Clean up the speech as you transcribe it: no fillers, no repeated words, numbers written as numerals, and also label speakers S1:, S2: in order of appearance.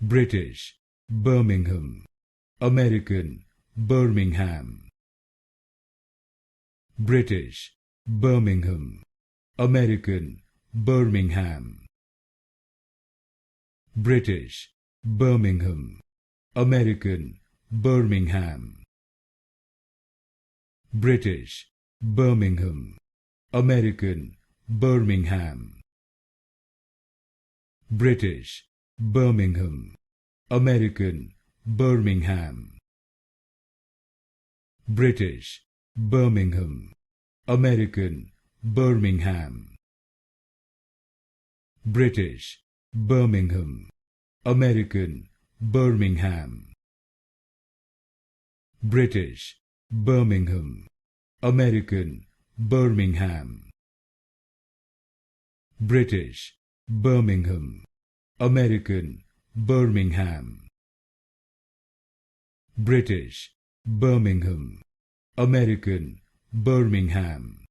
S1: British, Birmingham, American, Birmingham. British, Birmingham, American, Birmingham. British, Birmingham, American, Birmingham. British, Birmingham, American, Birmingham. British, Birmingham, American, Birmingham. British, Birmingham, American, Birmingham. British, Birmingham, American, Birmingham. British, Birmingham, American, Birmingham. British, Birmingham, American, Birmingham. British, Birmingham, American, Birmingham.